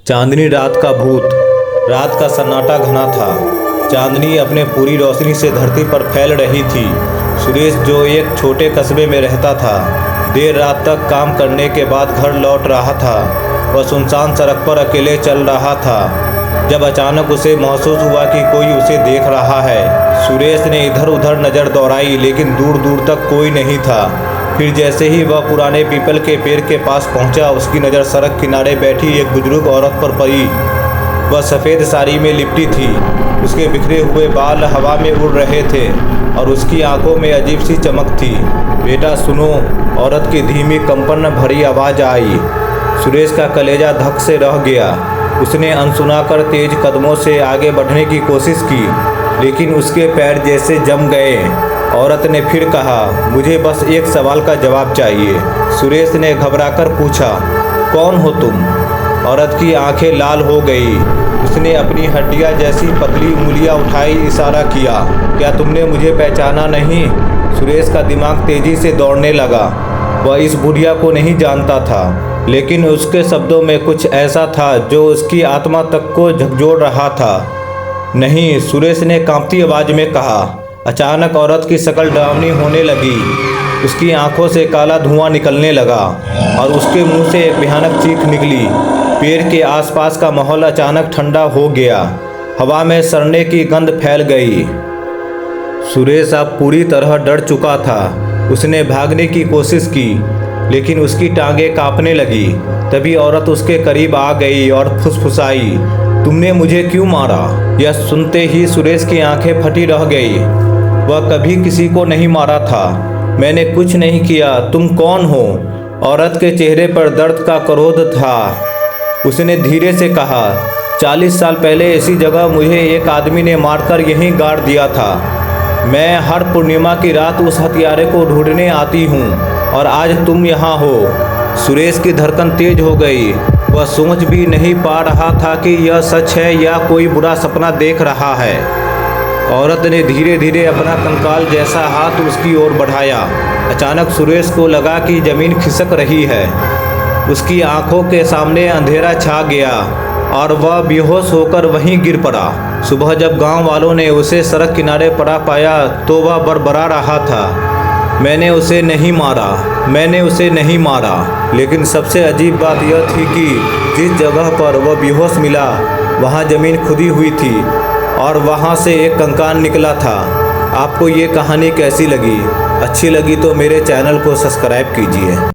चांदनी रात का भूत। रात का सन्नाटा घना था। चांदनी अपने पूरी रोशनी से धरती पर फैल रही थी। सुरेश, जो एक छोटे कस्बे में रहता था, देर रात तक काम करने के बाद घर लौट रहा था। वह सुनसान सड़क पर अकेले चल रहा था जब अचानक उसे महसूस हुआ कि कोई उसे देख रहा है। सुरेश ने इधर उधर नज़र दौड़ाई, लेकिन दूर दूर तक कोई नहीं था। फिर जैसे ही वह पुराने पीपल के पेड़ के पास पहुंचा, उसकी नज़र सड़क किनारे बैठी एक बुजुर्ग औरत पर पड़ी। वह सफ़ेद साड़ी में लिपटी थी। उसके बिखरे हुए बाल हवा में उड़ रहे थे और उसकी आंखों में अजीब सी चमक थी। बेटा सुनो, औरत की धीमी कंपन भरी आवाज़ आई। सुरेश का कलेजा धक से रह गया। उसने अनसुना कर तेज कदमों से आगे बढ़ने की कोशिश की, लेकिन उसके पैर जैसे जम गए। औरत ने फिर कहा, मुझे बस एक सवाल का जवाब चाहिए। सुरेश ने घबराकर पूछा, कौन हो तुम? औरत की आंखें लाल हो गई। उसने अपनी हड्डियां जैसी पतली उंगलियां उठाई, इशारा किया, क्या तुमने मुझे पहचाना नहीं? सुरेश का दिमाग तेजी से दौड़ने लगा। वह इस बुढ़िया को नहीं जानता था, लेकिन उसके शब्दों में कुछ ऐसा था जो उसकी आत्मा तक को झकझोर रहा था। नहीं, सुरेश ने कांपती आवाज़ में कहा। अचानक औरत की शक्ल डरावनी होने लगी। उसकी आंखों से काला धुआं निकलने लगा और उसके मुंह से एक भयानक चीख निकली। पेड़ के आसपास का माहौल अचानक ठंडा हो गया। हवा में सड़ने की गंध फैल गई। सुरेश अब पूरी तरह डर चुका था। उसने भागने की कोशिश की, लेकिन उसकी टांगें कांपने लगी। तभी औरत उसके करीब आ गई और फुसफुसाई, तुमने मुझे क्यों मारा? यह सुनते ही सुरेश की आंखें फटी रह गई। वह कभी किसी को नहीं मारा था। मैंने कुछ नहीं किया। तुम कौन हो? औरत के चेहरे पर दर्द का क्रोध था। उसने धीरे से कहा, 40 साल पहले इसी जगह मुझे एक आदमी ने मारकर यहीं गाड़ दिया था। मैं हर पूर्णिमा की रात उस हत्यारे को ढूंढने आती हूँ और आज तुम यहाँ हो। सुरेश की धड़कन तेज हो गई। वह सोच भी नहीं पा रहा था कि यह सच है या कोई बुरा सपना देख रहा है। औरत ने धीरे धीरे अपना कंकाल जैसा हाथ उसकी ओर बढ़ाया। अचानक सुरेश को लगा कि ज़मीन खिसक रही है। उसकी आंखों के सामने अंधेरा छा गया और वह बेहोश होकर वहीं गिर पड़ा। सुबह जब गांव वालों ने उसे सड़क किनारे पड़ा पाया तो वह बड़बड़ा रहा था, मैंने उसे नहीं मारा, मैंने उसे नहीं मारा। लेकिन सबसे अजीब बात यह थी कि जिस जगह पर वह बेहोश मिला वहाँ ज़मीन खुदी हुई थी और वहाँ से एक कंकाल निकला था। आपको ये कहानी कैसी लगी? अच्छी लगी तो मेरे चैनल को सब्सक्राइब कीजिए।